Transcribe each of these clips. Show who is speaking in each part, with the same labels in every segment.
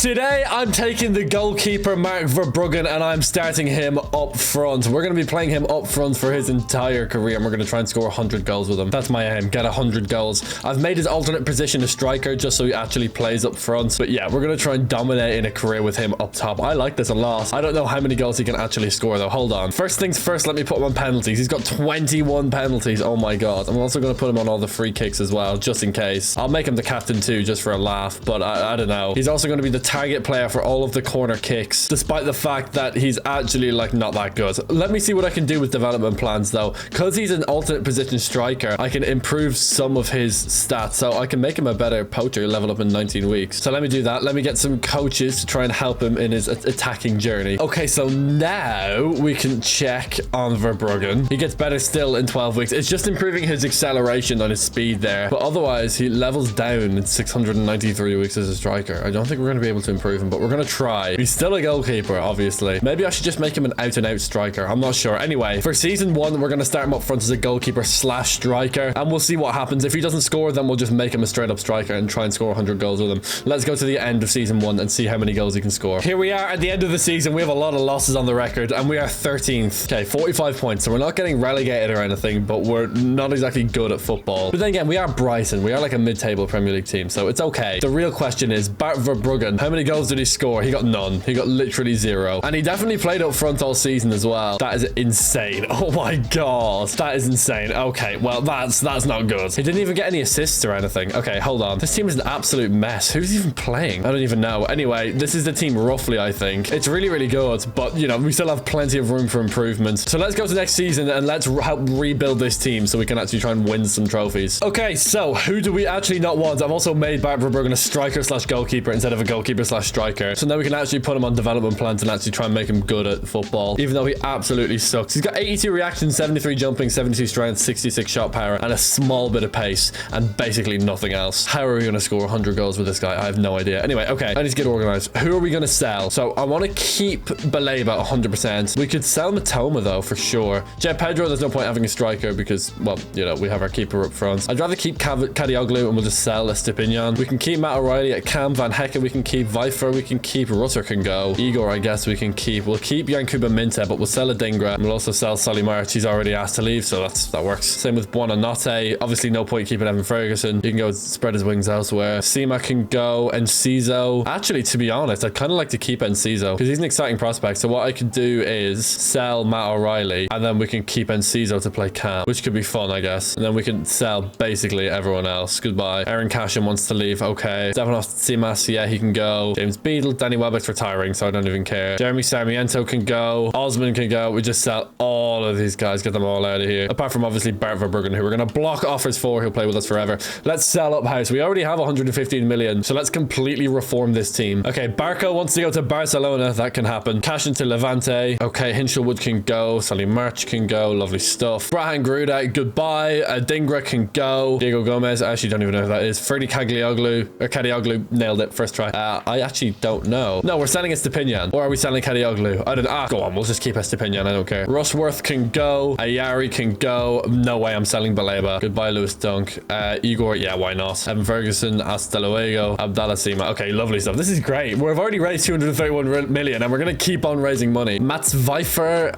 Speaker 1: Today, I'm taking the goalkeeper, Mark Verbruggen, and I'm starting him up front. We're going to be playing him up front for his entire career, and we're going to try and score 100 goals with him. That's my aim, get 100 goals. I've made his alternate position a striker just so he actually plays up front. But yeah, we're going to try and dominate in a career with him up top. I like this a lot. I don't know how many goals he can actually score, though. Hold on. First things first, let me put him on penalties. He's got 21 penalties. Oh my god. I'm also going to put him on all the free kicks as well, just in case. I'll make him the captain too, just for a laugh, but I don't know. He's also going to be the target player for all of the corner kicks, despite the fact that he's actually like not that good. Let me see what I can do with development plans though. Because he's an alternate position striker, I can improve some of his stats, so I can make him a better poacher, level up in 19 weeks. So let me do that. Let me get some coaches to try and help him in his attacking journey. Okay, so now we can check on Verbruggen. He gets better still in 12 weeks. It's just improving his acceleration on his speed there, but otherwise he levels down in 693 weeks as a striker. I don't think we're going to be able to improve him, but we're going to try. He's still a goalkeeper, obviously. Maybe I should just make him an out-and-out striker. I'm not sure. Anyway, for season 1, we're going to start him up front as a goalkeeper slash striker, and we'll see what happens. If he doesn't score, then we'll just make him a straight-up striker and try and score 100 goals with him. Let's go to the end of season 1 and see how many goals he can score. Here we are at the end of the season. We have a lot of losses on the record, and we are 13th. Okay, 45 points. So we're not getting relegated or anything, but we're not exactly good at football. But then again, we are Brighton. We are like a mid-table Premier League team, so it's okay. The real question is, Bart Verbruggen, how many goals did he score? He got none. He got literally 0. And he definitely played up front all season as well. That is insane. Oh my god. That is insane. Okay, well, that's not good. He didn't even get any assists or anything. Okay, hold on. This team is an absolute mess. Who's even playing? I don't even know. Anyway, this is the team roughly, I think. It's really, really good, but, you know, we still have plenty of room for improvement. So let's go to next season and let's help rebuild this team so we can actually try and win some trophies. Okay, so who do we actually not want? I've also made Bart Verbruggen a striker slash goalkeeper instead of a goalkeeper slash striker. So now we can actually put him on development plans and actually try and make him good at football, even though he absolutely sucks. He's got 82 reactions, 73 jumping, 72 strength, 66 shot power, and a small bit of pace, and basically nothing else. How are we going to score 100 goals with this guy? I have no idea. Anyway, okay, I need to get organized. Who are we going to sell? So I want to keep Baleba 100%. We could sell Matoma though, for sure. Jed Pedro, there's no point having a striker because, well, you know, we have our keeper up front. I'd rather keep Kadioglu and we'll just sell Estepinian. We can keep Matt O'Reilly at Cam, Van Hecke, we can keep Vifer, we can keep Rutter can go. Igor, I guess we can keep. We'll keep Yankuba Minte, but we'll sell Adingra. And we'll also sell Solly March. He's already asked to leave, so that works. Same with Buonanotte. Obviously, no point keeping Evan Ferguson. He can go spread his wings elsewhere. Sima can go. Enciso. Actually, to be honest, I'd kind of like to keep Enciso because he's an exciting prospect. So what I could do is sell Matt O'Reilly, and then we can keep Enciso to play Cam, which could be fun, I guess. And then we can sell basically everyone else. Goodbye. Aaron Cashin wants to leave. Okay. Stefanos Tsimas, yeah, he can go. James Beadle. Danny Welbeck's retiring, so I don't even care. Jeremy Sarmiento can go. Osman can go. We just sell all of these guys, get them all out of here. Apart from obviously Bart Verbruggen, who we're going to block offers for. He'll play with us forever. Let's sell up house. We already have 115 million, so let's completely reform this team. Okay, Barco wants to go to Barcelona. That can happen. Cash into Levante. Okay, Hinshelwood can go. Solly March can go. Lovely stuff. Brahan Gruda, goodbye. Dingra can go. Diego Gomez, I actually don't even know who that is. Freddie Kadioglu, nailed it. First try. I actually don't know. No, we're selling Estepinian. Or are we selling Kadioglu? I don't know. Go on, we'll just keep Estepinian. I don't care. Rushworth can go. Ayari can go. No way I'm selling Baleba. Goodbye, Lewis Dunk. Igor, yeah, why not? Evan Ferguson, hasta luego. Abdallah Sima. Okay, lovely stuff. This is great. We've already raised 231 million and we're going to keep on raising money. Mats Vifer,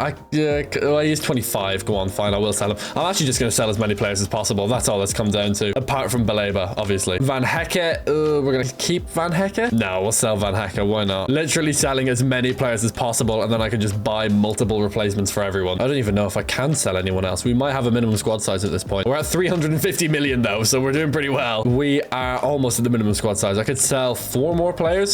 Speaker 1: he's 25. Go on, fine, I will sell him. I'm actually just going to sell as many players as possible. That's all it's come down to. Apart from Baleba, obviously. Van Hecke, we're going to keep Van Hecke? No, we'll sell Van Hecke. Why not? Literally selling as many players as possible and then I can just buy multiple replacements for everyone. I don't even know if I can sell anyone else. We might have a minimum squad size at this point. We're at 350 million though, so we're doing pretty well. We are almost at the minimum squad size. I could sell 3 more players.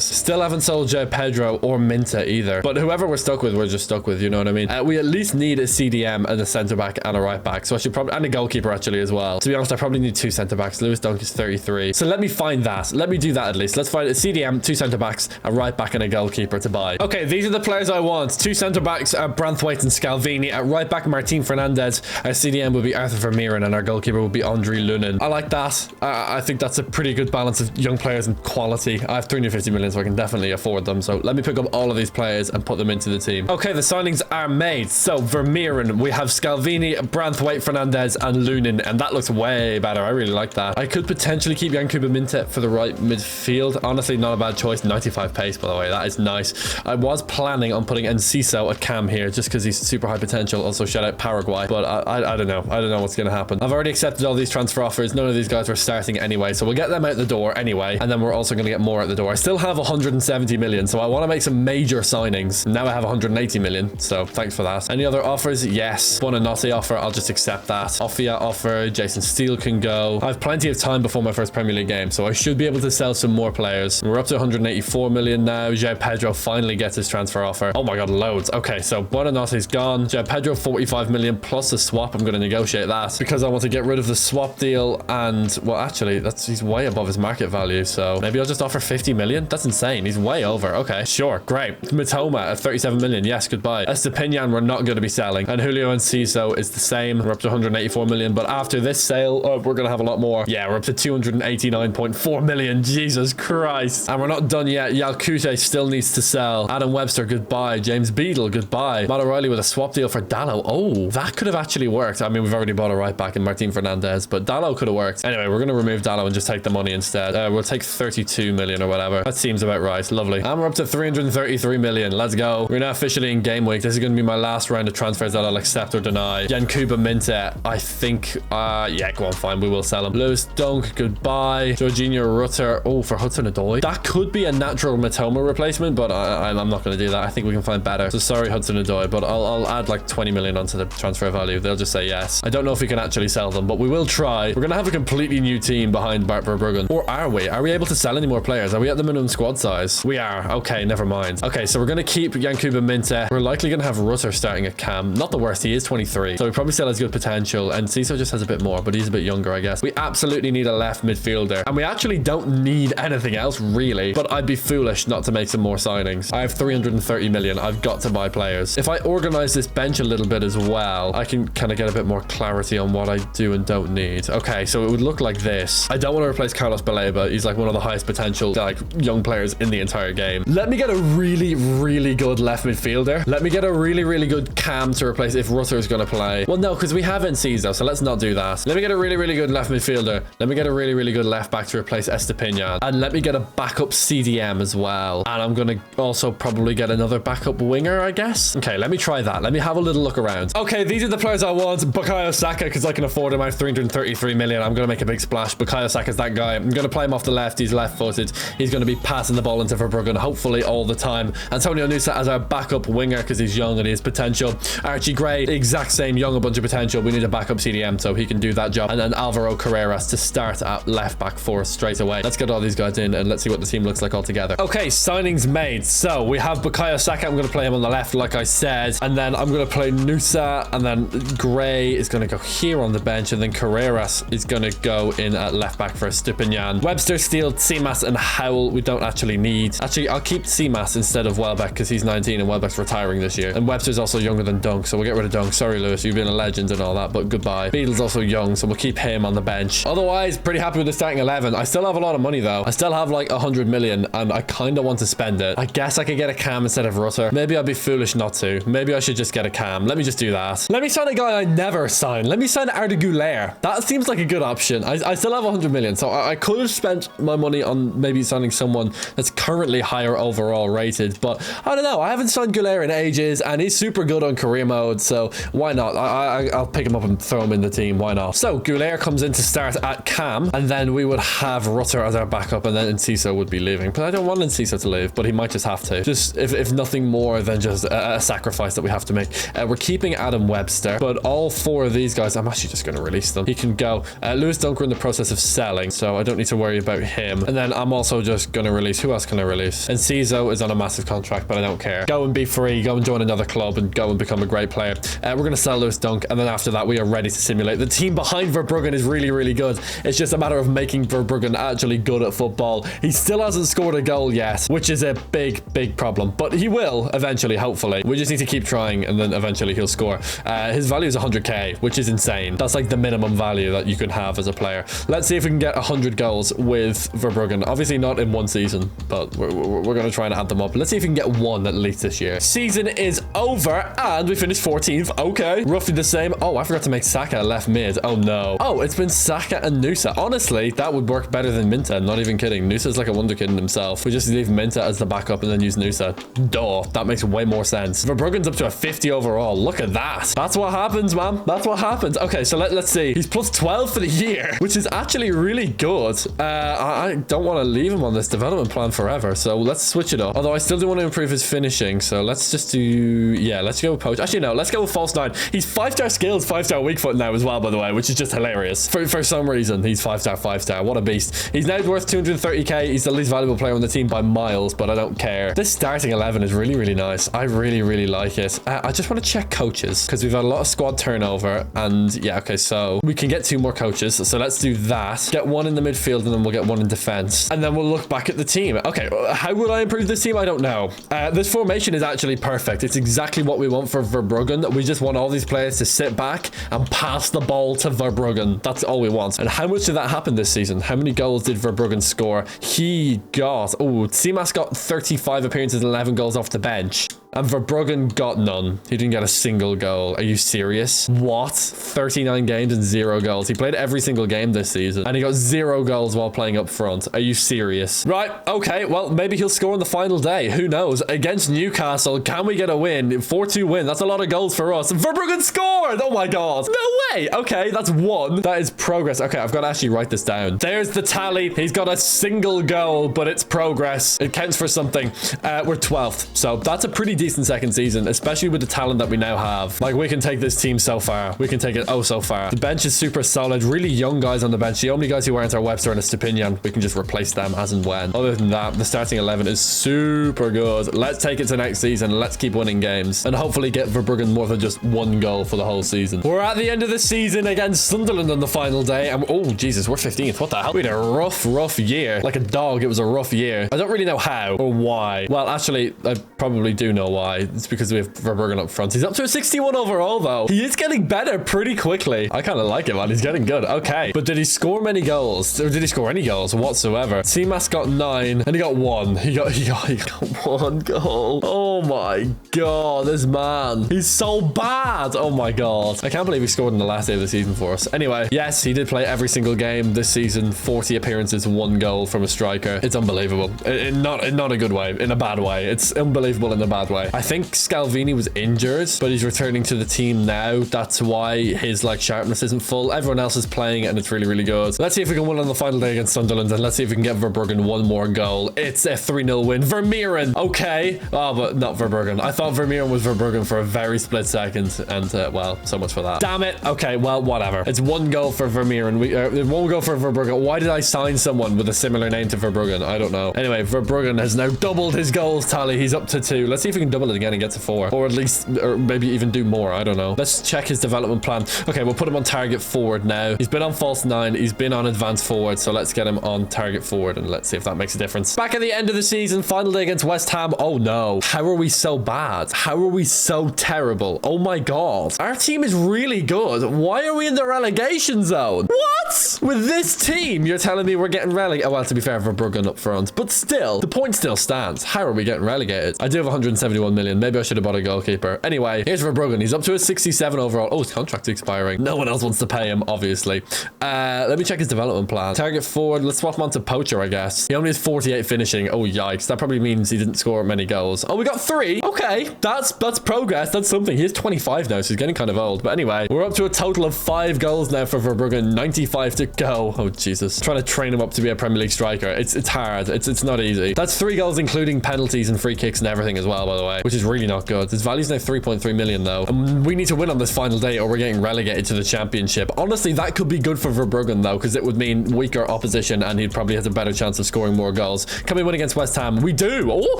Speaker 1: Still haven't sold Joe Pedro or Minta either, but whoever we're stuck with, we're just stuck with, you know what I mean? We at least need a CDM and a centre back and a right back, so I should probably, and a goalkeeper actually as well. To be honest, I probably need 2 centre backs. Lewis Dunk is 33, so let me find that. Let me do that at least. Let's find a CDM, 2 centre backs, a right back and a goalkeeper to buy. Okay, these are the players I want. 2 centre backs, Branthwaite and Scalvini. At right back, Martin Fernandez. Our CDM will be Arthur Vermeeren and our goalkeeper will be Andre Lunin. I like that. I think that's a pretty good balance of young players and quality. I have 350 million, so I can definitely afford them. So let me pick up all of these players and put them into the team. Okay, the signings are made. So Vermeeren, we have Scalvini, Branthwaite, Fernandez, and Lunin, and that looks way better. I really like that. I could potentially keep Yankuba Minte for the right midfield, honestly not a bad choice. 95 pace, by the way. That is nice. I was planning on putting Enciso at cam here just because he's super high potential. Also, shout out Paraguay. But I don't know. I don't know what's going to happen. I've already accepted all these transfer offers. None of these guys were starting anyway. So we'll get them out the door anyway. And then we're also going to get more out the door. I still have 170 million. So I want to make some major signings. Now I have 180 million. So thanks for that. Any other offers? Yes. Buonanotte offer. I'll just accept that. Offia offer. Jason Steele can go. I have plenty of time before my first Premier League game. So I should be able to sell some more players. We're up to 184 million now. João Pedro finally gets his transfer offer. Oh my God, loads. Okay, so Buonanotte's gone. João Pedro, 45 million plus a swap. I'm going to negotiate that because I want to get rid of the swap deal. And well, actually, he's way above his market value. So maybe I'll just offer 50 million. That's insane. He's way over. Okay, sure. Great. Mitoma at 37 million. Yes, goodbye. Estepinian, we're not going to be selling. And Julio Enciso is the same. We're up to 184 million. But after this sale, we're going to have a lot more. Yeah, we're up to 289.4 million. Jesus Christ. And we're not done yet. Yalkute still needs to sell. Adam Webster, goodbye. James Beadle, goodbye. Matt O'Reilly with a swap deal for Dallo. Oh, that could have actually worked. I mean, we've already bought a right back in Martin Fernandez, but Dallo could have worked. Anyway, we're going to remove Dallo and just take the money instead. We'll take 32 million or whatever. That seems about right. Lovely. And we're up to 333 million. Let's go. We're now officially in game week. This is going to be my last round of transfers that I'll accept or deny. Yankuba Minte, I think, yeah, go on, fine. We will sell him. Lewis Dunk, goodbye. Jorginho Rutter. Oh, for Hudson-Odoi. That could be a natural Mitoma replacement, but I'm not going to do that. I think we can find better. So sorry, Hudson-Odoi, but I'll add like 20 million onto the transfer value. They'll just say yes. I don't know if we can actually sell them, but we will try. We're going to have a completely new team behind Bart Verbruggen. Or are we? Are we able to sell any more players? Are we at the minimum squad size? We are. Okay, never mind. Okay, so we're going to keep Yankuba Minte. We're likely going to have Rutter starting at cam. Not the worst. He is 23. So we probably still has good potential. And Ciso just has a bit more, but he's a bit younger, I guess. We absolutely need a left midfielder. And we actually don't need anything else, really. But I'd be foolish not to make some more signings. I have 330 million. I've got to buy players. If I organize this bench a little bit as well, I can kind of get a bit more clarity on what I do and don't need. Okay, so it would look like this. I don't want to replace Carlos Baleba. He's like one of the highest potential like young players in the entire game. Let me get a really, really good left midfielder. Let me get a really, really good cam to replace if Rutter is going to play. Well, no, because we have Enciso, so let's not do that. Let me get a really, really good left midfielder. Let me get a really, really good left back to replace Estepinian. And let me get a backup CDM as well. And I'm going to also probably get another backup winger, I guess. Okay, let me try that. Let me have a little look around. Okay, these are the players I want. Bukayo Saka, because I can afford him. I have 333 million. I'm going to make a big splash. Bukayo Saka's that guy. I'm going to play him off the left. He's left-footed. He's going to be passing the ball into Verbruggen, hopefully all the time. Antonio Nusa as our backup winger because he's young and he has potential. Archie Gray, exact same, young, a bunch of potential. We need a backup CDM so he can do that job. And then Alvaro Carreras to start at left back for us straight away. Let's get all these guys in and let's see what the team looks like all together. Okay, signings made. So we have Bukayo Saka. I'm going to play him on the left, like I said. And then I'm going to play Nusa. And then Gray is going to go here on the bench. And then Carreras is going to go in at left back for Stupinian. Webster, Steele, Seamas, and Howell we don't actually need. Actually, I'll keep Seamas instead of Welbeck because he's 19 and Welbeck's retiring this year. And Webster's also younger than Dunk, so we'll get rid of Dunk. Sorry, Lewis, you've been a legend and all that, but goodbye. Beadle's also young, so we'll keep him on the bench. Otherwise, pretty happy with the starting 11. I still have a lot of money, though. I still have like 100 million, and I kind of want to spend it. I guess I could get a cam instead of Rutter. Maybe I'd be foolish not to. Maybe I should just get a cam. Let me just do that. Let me sign a guy I never signed. Let me sign Arda Güler. That seems like a good option. I still have 100 million, so I could have spent my money on maybe signing someone that's currently higher overall rated, but I don't know. I haven't signed Güler in ages, and he's super good on career mode, so why not? I'll pick him up and throw him in the team. Why not? So Güler comes in to start at cam, and then we would have Rutter as our backup, and then Enciso would be leaving. But I don't want Enciso to leave, but he might just have to. Just if nothing more than just a sacrifice that we have to make. We're keeping Adam Webster, but all four of these guys, I'm actually just going to release them. He can go. Lewis Dunk, we're in the process of selling, so I don't need to worry about him. And then I'm also just going to release. Who else can I release? Enciso is on a massive contract, but I don't care. Go and be free. Go and join another club and go and become a great player. We're going to sell Lewis Dunk, and then after that, we are ready to simulate. The team behind Verbruggen is really, really good. It's just a matter of making Verbruggen actually good at football. He still hasn't scored a goal yet, which is a big, big problem, but he will eventually, hopefully. We just need to keep trying, and then eventually he'll score. His value is 100k, which is insane. That's like the minimum value that you can have as a player. Let's see if we can get 100 goals with Verbruggen. Obviously not in one season, but we're going to try and add them up. Let's see if we can get one at least this year. Season is over, and we finished 14th. Okay, roughly the same. Oh, I forgot to make Saka left mid. Oh no. Oh, it's been Saka and Nusa. Honestly, that would work better than Minta. Not even kidding. Nusa's like a wonderkid in himself. We just leave Minta as the backup and then use Nusa. Duh, that makes way more sense. Verbruggen's up to a 50 overall. Look at that. That's what happens, man. That's what happens. Okay, so let's see. He's plus 12 for the year, which is actually really good. I don't want to leave him on this development plan forever, so let's switch it up. Although I still do want to improve his finishing, so let's just do... Yeah, let's go with Poach. Actually, no, let's go with False 9. He's 5-star skills, 5-star weak foot now as well, by the way, which is just hilarious. For some reason, he's 5-star, 5-star. What a beast. He's now worth 230k. He's the least valuable player on the team by miles, but I don't care. This starting 11 is really, really nice. I really, really like it. I just want to check coaches because we've had a lot of squad turnover, and yeah, okay, so we can get 2 more coaches. So let's do that. Get 1 in the midfield, and then we'll get 1 in defense, and then we'll look back at the team. Okay, how will I improve this team? I don't know. This formation is actually perfect. It's exactly what we want for Verbruggen. We just want all these players to sit back and pass the ball to Verbruggen. That's all we want. And how much did that happen this season? How many goals did Verbruggen score? He got... Oh, Seamas got 35 appearances and 11 goals off the bench. And Verbruggen got none. He didn't get a single goal. Are you serious? What? 39 games and 0 goals. He played every single game this season, and he got 0 goals while playing up front. Are you serious? Right. Okay. Well, maybe he'll score on the final day. Who knows? Against Newcastle, can we get a win? 4-2 win. That's a lot of goals for us. Verbruggen scored! Oh my god. No way. Okay, that's 1. That is progress. Okay, I've got to actually write this down. There's the tally. He's got a single goal, but it's progress. It counts for something. We're 12th, so that's a pretty decent second season, especially with the talent that we now have. Like, we can take this team so far. We can take it so far. The bench is super solid. Really young guys on the bench. The only guys who aren't are Webster and Estepinian. We can just replace them as and when. Other than that, the starting 11 is super good. Let's take it to next season. Let's keep winning games and hopefully get Verbruggen more than just 1 goal for the whole season. We're at the end of the season against Sunderland on the final day, and oh Jesus, we're 15th. What the hell? We had a rough year. Like a dog, it was a rough year. I don't really know how or why. Well, actually, I probably do know why. It's because we have Verbruggen up front. He's up to a 61 overall, though. He is getting better pretty quickly. I kind of like him, man. He's getting good. Okay. But did he score many goals? Or did he score any goals whatsoever? Seamas got 9 and he got 1. He got 1 goal. Oh my god. This man. He's so bad. Oh my god. I can't believe he scored in the last day of the season for us. Anyway, yes, he did play every single game this season. 40 appearances, 1 goal from a striker. It's unbelievable. Not a good way. In a bad way. It's unbelievable in a bad way. I think Scalvini was injured, but he's returning to the team now. That's why his like sharpness isn't full. Everyone else is playing and it's really, really good. Let's see if we can win on the final day against Sunderland, and let's see if we can get Verbruggen 1 more goal. It's a 3-0 win. Vermeeren. Okay. Oh, but not Verbruggen. I thought Vermeeren was Verbruggen for a very split second, and well, so much for that. Damn it. Okay, well, whatever. It's 1 goal for Vermeeren. 1 goal for Verbruggen. Why did I sign someone with a similar name to Verbruggen? I don't know. Anyway, Verbruggen has now doubled his goals tally. He's up to 2. Let's see if we can double it again and get to 4, or at least, or maybe even do more. I don't know. Let's check his development plan. Okay, we'll put him on target forward now. He's been on false 9. He's been on advanced forward, so let's get him on target forward and let's see if that makes a difference. Back at the end of the season, final day against West Ham. Oh no. How are we so bad? How are we so terrible? Oh my god. Our team is really good. Why are we in the relegation zone? What? With this team, you're telling me we're getting relegated? Oh, well, to be fair, Verbruggen up front, but still, the point still stands. How are we getting relegated? I do have 171 million. Maybe I should have bought a goalkeeper. Anyway, here's Verbruggen. He's up to a 67 overall. Oh, his contract's expiring. No one else wants to pay him, obviously. Let me check his development plan. Target forward. Let's swap him onto Poacher, I guess. He only has 48 finishing. Oh, yikes. That probably means he didn't score many goals. Oh, we got 3. Okay. That's progress. That's something. He is 25 now, so he's getting kind of old. But anyway, we're up to a total of 5 goals now for Verbruggen. 95 to go. Oh, Jesus. Trying to train him up to be a Premier League striker. It's hard. It's not easy. That's 3 goals, including penalties and free kicks and everything as well, by the way, which is really not good. His value's now 3.3 million, though. And we need to win on this final day or we're getting relegated to the championship. Honestly, that could be good for Verbruggen, though, because it would mean weaker opposition and he'd probably have a better chance of scoring more goals. Can we win against West Ham? We do. Oh,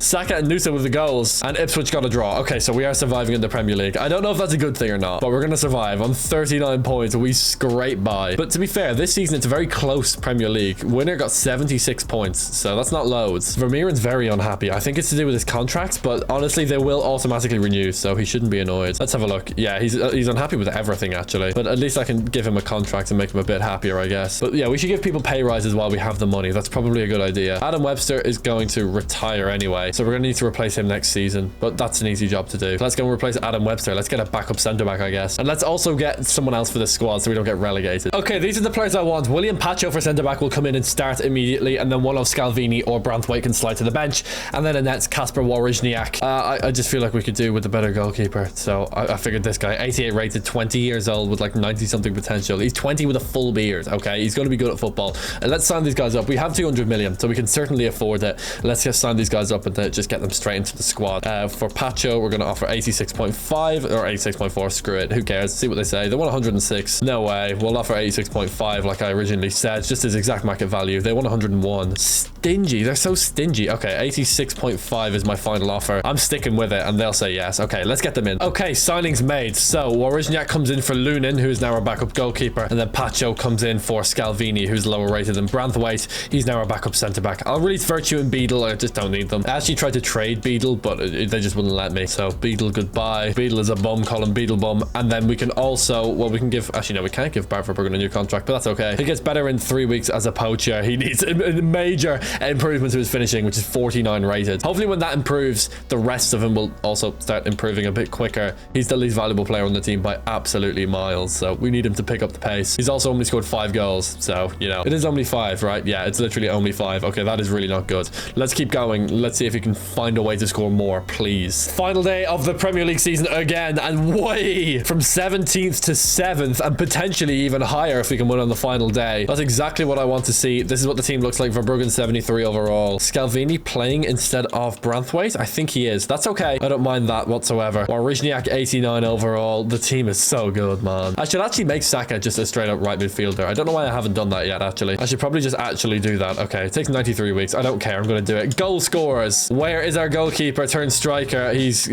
Speaker 1: Saka and Nusa with the goals, and Ipswich got a draw. Okay, so we are surviving in the Premier League. I don't know if that's a good thing or not, but we're going to survive. On 39 points, we scrape by. But to be fair, this season, it's a very close Premier League. Winner got 76 points, so that's not loads. Vermeeren's very unhappy. I think it's to do with his contract, but honestly, honestly, they will automatically renew, so he shouldn't be annoyed. Let's have a look. Yeah, he's unhappy with everything, actually. But at least I can give him a contract and make him a bit happier, I guess. But yeah, we should give people pay rises while we have the money. That's probably a good idea. Adam Webster is going to retire anyway, so we're going to need to replace him next season. But that's an easy job to do. So let's go and replace Adam Webster. Let's get a backup centre-back, I guess. And let's also get someone else for the squad so we don't get relegated. Okay, these are the players I want. William Pacho for centre-back will come in and start immediately, and then one of Scalvini or Branthwaite can slide to the bench, and then Annette's Kasper Wawrzyniak. I just feel like we could do with a better goalkeeper, so I figured this guy, 88 rated, 20 years old with like 90-something potential. He's 20 with a full beard, okay? He's going to be good at football. And let's sign these guys up. We have 200 million, so we can certainly afford it. Let's just sign these guys up and just get them straight into the squad. For Pacho, we're going to offer 86.5 or 86.4. Screw it. Who cares? See what they say. They want 106. No way. We'll offer 86.5 like I originally said. It's just his exact market value. They want 101. Stingy. They're so stingy. Okay, 86.5 is my final offer. I'm sticking with it and they'll say yes. Okay, let's get them in. Okay, signings made. So Wawrzyniak comes in for Lunin, who is now our backup goalkeeper, and then Pacho comes in for Scalvini, who's lower rated than Branthwaite. He's now our backup centre-back. I'll release Virtue and Beadle. I just don't need them. I actually tried to trade Beadle, but they just wouldn't let me. So Beadle, goodbye. Beadle is a bum. Call him Beadle bum. And then we can also, well, we can give, actually no, we can't give Bart Verbruggen a new contract, but that's okay. He gets better in 3 weeks as a poacher. He needs a major improvement to his finishing, which is 49 rated. Hopefully when that improves, the rest of him will also start improving a bit quicker. He's the least valuable player on the team by absolutely miles, so we need him to pick up the pace. He's also only scored 5 goals, so, you know, it is only 5, right? Yeah, it's literally only 5. Okay, that is really not good. Let's keep going. Let's see if he can find a way to score more, please. Final day of the Premier League season again, and way from 17th to 7th, and potentially even higher if we can win on the final day. That's exactly what I want to see. This is what the team looks like. Verbruggen 73 overall. Scalvini playing instead of Branthwaite? I think he is. That's okay. I don't mind that whatsoever. Wawrzyniak 89 overall. The team is so good, man. I should actually make Saka just a straight up right midfielder. I don't know why I haven't done that yet, actually. I should probably just actually do that. Okay, it takes 93 weeks. I don't care. I'm going to do it. Goal scorers. Where is our goalkeeper turned striker? He's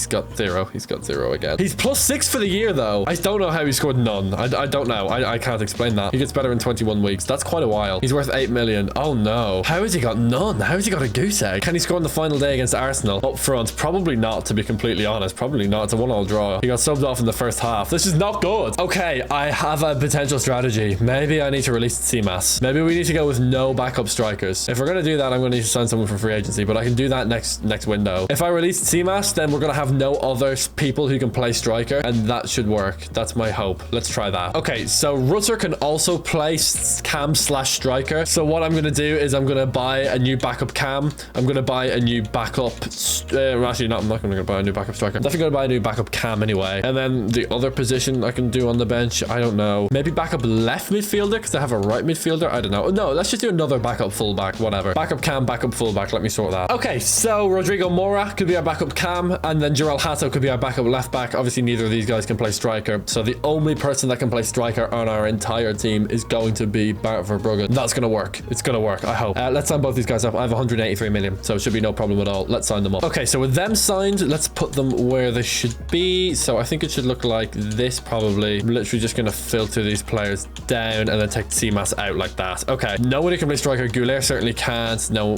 Speaker 1: got 0. He's got 0 again. He's +6 for the year, though. I don't know how he scored none. I don't know. I can't explain that. He gets better in 21 weeks. That's quite a while. He's worth 8 million. Oh, no. How has he got none? How has he got a goose egg? Can he score on the final day against Arsenal? Up front, probably not, to be completely honest. Probably not. It's a 1-1 draw. He got subbed off in the first half. This is not good. Okay, I have a potential strategy. Maybe I need to release CMAS. Maybe we need to go with no backup strikers. If we're going to do that, I'm going to need to sign someone for free agency, but I can do that next window. If I release CMAS, then we're going to have no other people who can play striker, and that should work. That's my hope. Let's try that. Okay, so Rutter can also play cam/striker. So what I'm going to do is I'm going to buy a new backup cam. I'm going to buy a new backup... actually, not. I'm not going to buy a new backup striker. I'm definitely going to buy a new backup cam anyway. And then the other position I can do on the bench, I don't know. Maybe backup left midfielder because I have a right midfielder. I don't know. No, let's just do another backup fullback, whatever. Backup cam, backup fullback. Let me sort that. Okay, so Rodrigo Mora could be our backup cam, and then Gerald Hato could be our backup left back. Obviously, neither of these guys can play striker, so the only person that can play striker on our entire team is going to be Bart Verbruggen. That's going to work. It's going to work, I hope. Let's sign both these guys up. I have 183 million, so it should be no problem at all. Let's sign them up. Okay, so with them signed, let's put them where they should be. So I think it should look like this, probably. I'm literally just going to filter these players down and then take CMAS out like that. Okay, nobody can play striker. Goulet certainly can't. No.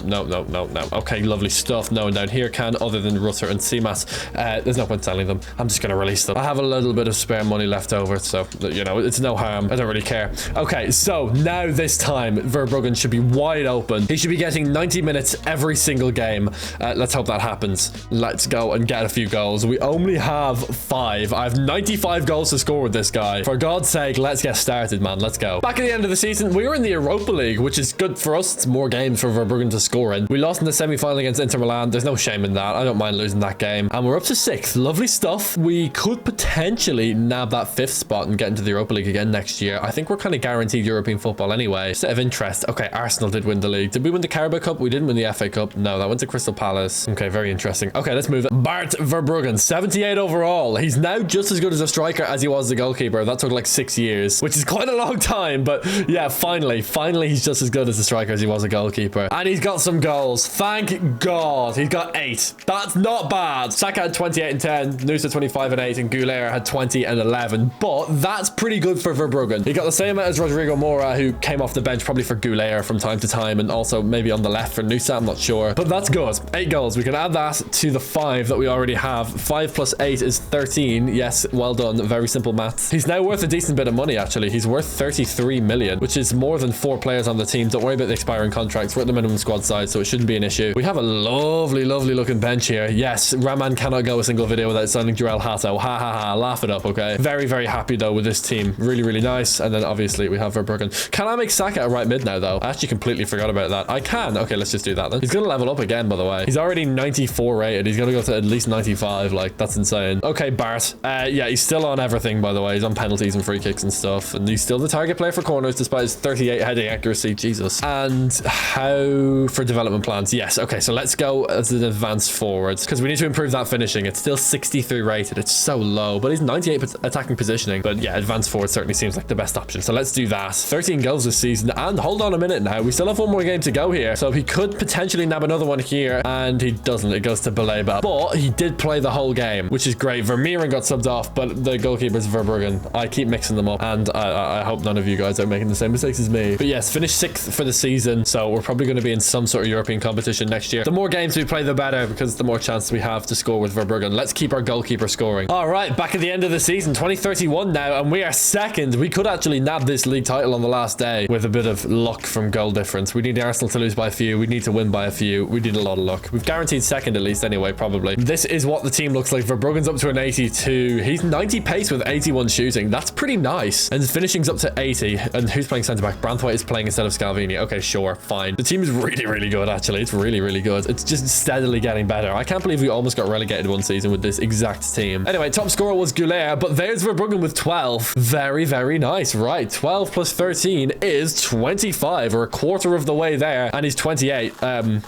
Speaker 1: Okay, lovely stuff. No one down here can, other than Rutter and CMAS. There's no point selling them. I'm just going to release them. I have a little bit of spare money left over, so, you know, it's no harm. I don't really care. Okay, so now this time, Verbruggen should be wide open. He should be getting 90 minutes every single game. Let's hope that happens. Let's go and get a few goals. We only have 5. I have 95 goals to score with this guy. For God's sake, let's get started, man. Let's go. Back at the end of the season, we were in the Europa League, which is good for us. It's more games for Verbruggen to score in. We lost in the semi-final against Inter Milan. There's no shame in that. I don't mind losing that game. And we're up to 6th. Lovely stuff. We could potentially nab that 5th spot and get into the Europa League again next year. I think we're kind of guaranteed European football anyway. State of interest. Okay, Arsenal did win the league. Did we win the Carabao Cup? We didn't win the FA Cup. No, that went to Crystal Palace. Okay, very interesting. Okay, let's move it. Bart Verbruggen, 78 overall. He's now just as good as a striker as he was as a goalkeeper. That took like 6 years, which is quite a long time, but yeah, finally he's just as good as a striker as he was a goalkeeper. And he's got some goals. Thank God. He's got 8. That's not bad. Saka had 28 and 10, Nusa 25 and 8, and Goulet had 20 and 11, but that's pretty good for Verbruggen. He got the same amount as Rodrigo Mora, who came off the bench probably for Goulet from time to time, and and also maybe on the left for Nusa. I'm not sure, but that's good. 8 goals. We can add that to the 5 that we already have. 5 plus 8 is 13. Yes, well done. Very simple maths. He's now worth a decent bit of money, actually. He's worth 33 million, which is more than 4 players on the team. Don't worry about the expiring contracts. We're at the minimum squad size, so it shouldn't be an issue. We have a lovely, lovely looking bench here. Yes, Ramman cannot go a single video without signing Jarell Hato. Ha ha ha. Laugh it up, okay? Very, very happy though with this team. Really, really nice. And then obviously we have Verbruggen. Can I make Saka a right mid now though? I actually completely forgot about that. I can. Okay, let's just do that then. He's gonna level up again, by the way. He's already 94 rated. He's gonna go to at least 95. Like, that's insane. Okay, Bart. Yeah, he's still on everything, by the way. He's on penalties and free kicks and stuff. And he's still the target player for corners despite his 38 heading accuracy. Jesus. And how for development plans? Yes. Okay, so let's go as an advanced forward because we need to improve that finishing. It's still 63 rated. It's so low, but he's 98 attacking positioning. But yeah, advanced forward certainly seems like the best option. So let's do that. 13 goals this season. And hold on a minute now. We still have one more game to go here. So he could potentially nab another one here. And he doesn't. It goes to Baleba. But he did play the whole game, which is great. Vermeeren got subbed off, but the goalkeeper's Verbruggen. I keep mixing them up. And I hope none of you guys are making the same mistakes as me. But yes, finished 6th for the season. So we're probably going to be in some sort of European competition next year. The more games we play, the better, because the more chance we have to score with Verbruggen. Let's keep our goalkeeper scoring. All right, back at the end of the season, 2031 now, and we are 2nd. We could actually nab this league title on the last day with a bit of luck from goal difference. We need Arsenal to lose by a few. We need to win by a few. We need a lot of luck. We've guaranteed 2nd at least anyway, probably. This is what the team looks like. Verbruggen's up to an 82. He's 90 pace with 81 shooting. That's pretty nice. And his finishing's up to 80. And who's playing centre back? Branthwaite is playing instead of Scalvini. Okay, sure, fine. The team is really, really good, actually. It's really, really good. It's just steadily getting better. I can't believe we almost got relegated one season with this exact team. Anyway, top scorer was Goulet, but there's Verbruggen with 12. Very, very nice. Right, 12 plus 13 is 25, or a quarter of the way there, and he's 28,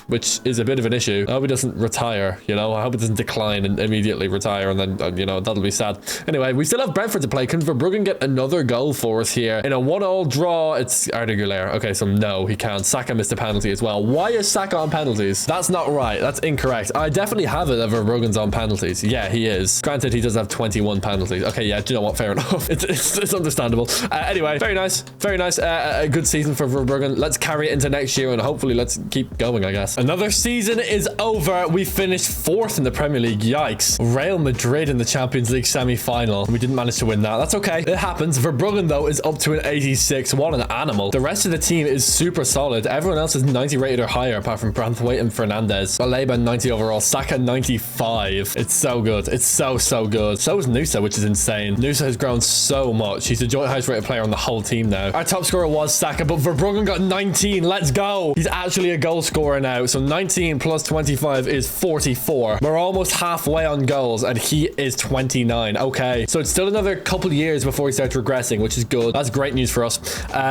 Speaker 1: which is a bit of an issue. I hope he doesn't retire, you know? I hope it doesn't decline and immediately retire, and then, you know, that'll be sad. Anyway, we still have Brentford to play. Can Verbruggen get another goal for us here? In a 1-1 draw, it's Arda Güler. Okay, so no, he can't. Saka missed a penalty as well. Why is Saka on penalties? That's not right. That's incorrect. I definitely have it that Verbruggen's on penalties. Yeah, he is. Granted, he does have 21 penalties. Okay, yeah, do you know what? Fair enough. It's understandable. Anyway, very nice. Very nice. A good season for Verbruggen. Let's carry it into next year and hopefully let's keep going, I guess. Another season is over. We finished 4th in the Premier League. Yikes. Real Madrid in the Champions League semi-final. We didn't manage to win that. That's okay. It happens. Verbruggen, though, is up to an 86. What an animal. The rest of the team is super solid. Everyone else is 90 rated or higher, apart from Branthwaite and Fernandez. Baleba 90 overall. Saka 95. It's so good. It's so, so good. So is Nusa, which is insane. Nusa has grown so much. He's the joint highest rated player on the whole team now. Our top scorer was Saka, but Verbruggen got 19. Let's go. He's actually a goal scorer now. So 19 plus 25 is 44. We're almost halfway on goals, and he is 29. Okay. So it's still another couple years before he starts regressing, which is good. That's great news for us.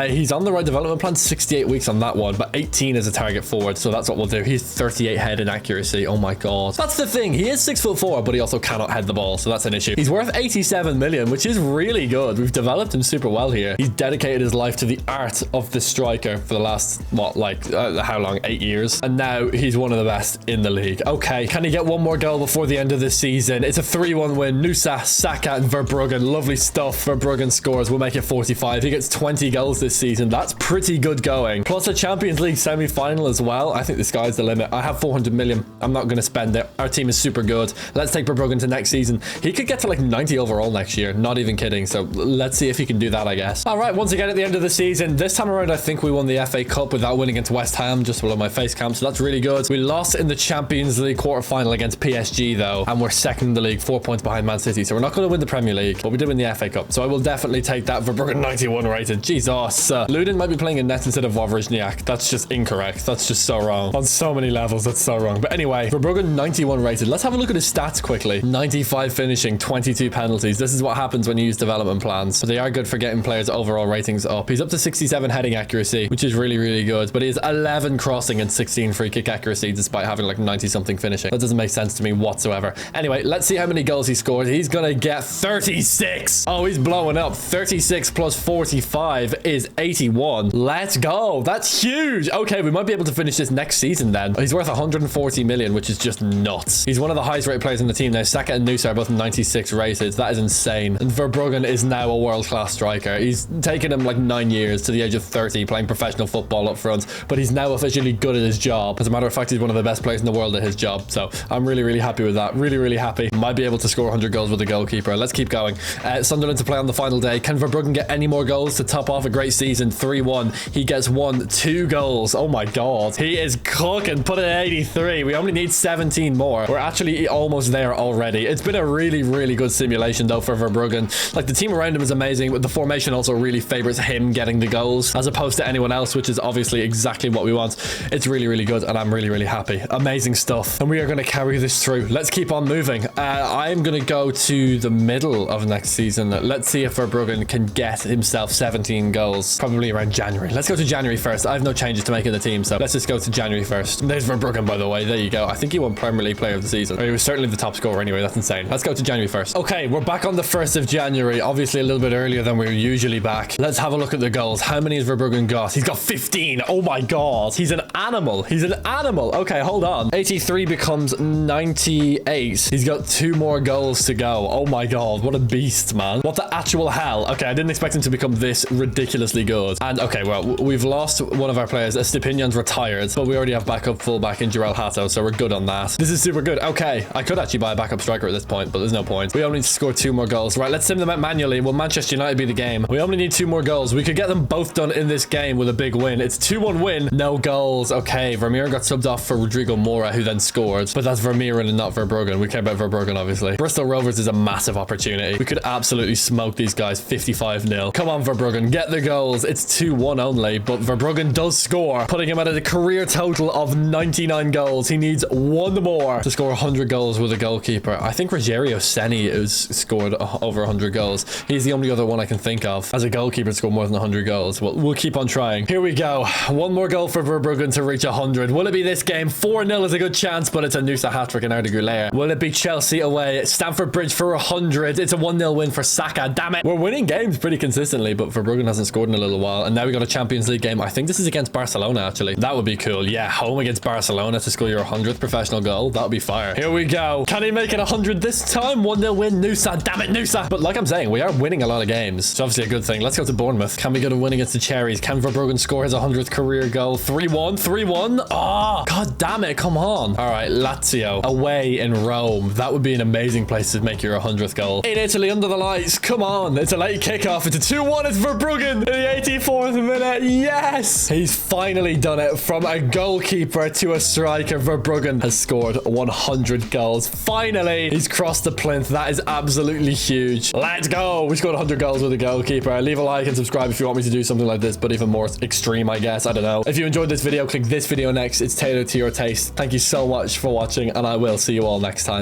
Speaker 1: He's on the right development plan, 68 weeks on that one, but 18 as a target forward. So that's what we'll do. He's 38 head in accuracy. Oh my God. That's the thing. He is 6'4", but he also cannot head the ball. So that's an issue. He's worth 87 million, which is really good. We've developed him super well here. He's dedicated his life to the art of the striker for the last, what, like, how long? 8 years. And now he's one of the best in the league. Okay. Can he get one more goal before the end of the season? It's a 3-1 win. Nusa, Saka, and Verbruggen. Lovely stuff. Verbruggen scores. We'll make it 45. He gets 20 goals this season. That's pretty good going. Plus a Champions League semi-final as well. I think the sky's the limit. I have 400 million. I'm not going to spend it. Our team is super good. Let's take Verbruggen to next season. He could get to like 90 overall next year. Not even kidding. So let's see if he can do that, I guess. All right. Once again, at the end of the season, this time around, I think we won the FA Cup without winning against West Ham, just below my face cam. So that's really good. We lost in the Champions League quarterfinal against PSG though, and we're 2nd in the league, 4 points behind Man City. So we're not going to win the Premier League, but we did win the FA Cup. So I will definitely take that. Verbruggen 91 rated. Jesus. Ludin might be playing in net instead of Wawrzyniak. That's just incorrect. That's just so wrong. On so many levels, that's so wrong. But anyway, Verbruggen 91 rated. Let's have a look at his stats quickly. 95 finishing, 22 penalties. This is what happens when you use development plans. But they are good for getting players' overall ratings up. He's up to 67 heading accuracy, which is really, really good. But he has 11 crossing and 16 free kick accuracy, despite having like 90 something finishing. That doesn't make sense to me whatsoever. Anyway, let's see how many goals he scored. He's gonna get 36. Oh, he's blowing up. 36 plus 45 is 81. Let's go. That's huge. Okay, we might be able to finish this next season then. He's worth 140 million, which is just nuts. He's one of the highest rated players in the team now. Saka and Nusa are both 96 rated. That is insane. And Verbruggen is now a world-class striker. He's taken him like 9 years to the age of 30 playing professional football up front. front, but he's now officially good at his job. As a matter of fact, he's one of the best players in the world at his job. So I'm really, really happy with that. Really, really happy. Might be able to score 100 goals with the goalkeeper. Let's keep going. Sunderland to play on the final day. Can Verbruggen get any more goals to top off a great season? 3-1. He gets 2 goals. Oh my god. He is cooking. Put it at 83. We only need 17 more. We're actually almost there already. It's been a really, really good simulation though for Verbruggen. Like the team around him is amazing, but the formation also really favors him getting the goals as opposed to anyone else, which is obviously exactly what we want. It's really, really good, and I'm really, really happy. Amazing stuff. And we are going to carry this through. Let's keep on moving. I'm going to go to the middle of next season. Let's see if Verbruggen can get himself 17 goals, probably around January. Let's go to January first. I have no changes to make in the team, so let's just go to January first. There's Verbruggen, by the way. There you go. I think he won Premier League Player of the Season. Or he was certainly the top scorer anyway. That's insane. Let's go to January 1st. Okay, we're back on the 1st of January. Obviously a little bit earlier than we're usually back. Let's have a look at the goals. How many has Verbruggen got? He's got 15. Oh my god. He's an animal. He's an animal. Okay, hold on. 83 becomes 98. He's got 2 more goals to go. Oh my god. What a beast, man. What the actual hell? Okay, I didn't expect him to become this ridiculously good. And okay, well, we've lost one of our players. Estepinan's retired, but we already have backup fullback in Jarell Hato, so we're good on that. This is super good. Okay, I could actually buy a backup striker at this point, but there's no point. We only need to score 2 more goals. Right, let's sim them out manually. Will Manchester United be the game? We only need 2 more goals. We could get them both done in this game with a big win. It's 2-1 win. No goals. Okay, Vermeer got subbed off for Rodrigo Mora, who then scored, but that's Vermeer and not Verbruggen. We care about Verbruggen, obviously. Bristol Rovers is a massive opportunity. We could absolutely smoke these guys 55-0. Come on, Verbruggen, get the goals. It's 2-1 only, but Verbruggen does score, putting him at a career total of 99 goals. He needs 1 more to score 100 goals with a goalkeeper. I think Rogerio Ceni has scored over 100 goals. He's the only other one I can think of as a goalkeeper to score more than 100 goals. Well, we'll keep on trying. Here we go. 1 more goal for Verbruggen to reach 100. Will it be this game? 4-0 is a good chance, but it's a Nusa hat-trick and Arda Güler. Will it be Chelsea away? Stamford Bridge for 100. It's a 1-0 win for Saka. Damn it. We're winning games pretty consistently, but Verbruggen hasn't scored in a little while. And now we got a Champions League game. I think this is against Barcelona, actually. That would be cool. Yeah, home against Barcelona to score your 100th professional goal. That would be fire. Here we go. Can he make it 100 this time? 1-0 win. Nusa. Damn it, Nusa. But like I'm saying, we are winning a lot of games. It's obviously a good thing. Let's go to Bournemouth. Can we get a win against the Cherries? Can Verbruggen score his 100th career goal? 3-1. 3-1. Oh, god damn it. Come on. All right, Lazio away in Rome. That would be an amazing place to make your 100th goal. In Italy under the lights. Come on. It's a late kickoff. It's a 2-1. It's Verbruggen in the 84th minute. Yes. He's finally done it. From a goalkeeper to a striker, Verbruggen has scored 100 goals. Finally, he's crossed the plinth. That is absolutely huge. Let's go. We scored 100 goals with a goalkeeper. Leave a like and subscribe if you want me to do something like this, but even more extreme, I guess. I don't know. If you enjoyed this video, click this video next. It's tailored to your taste. Thank you so much for watching, and I will see you all next time.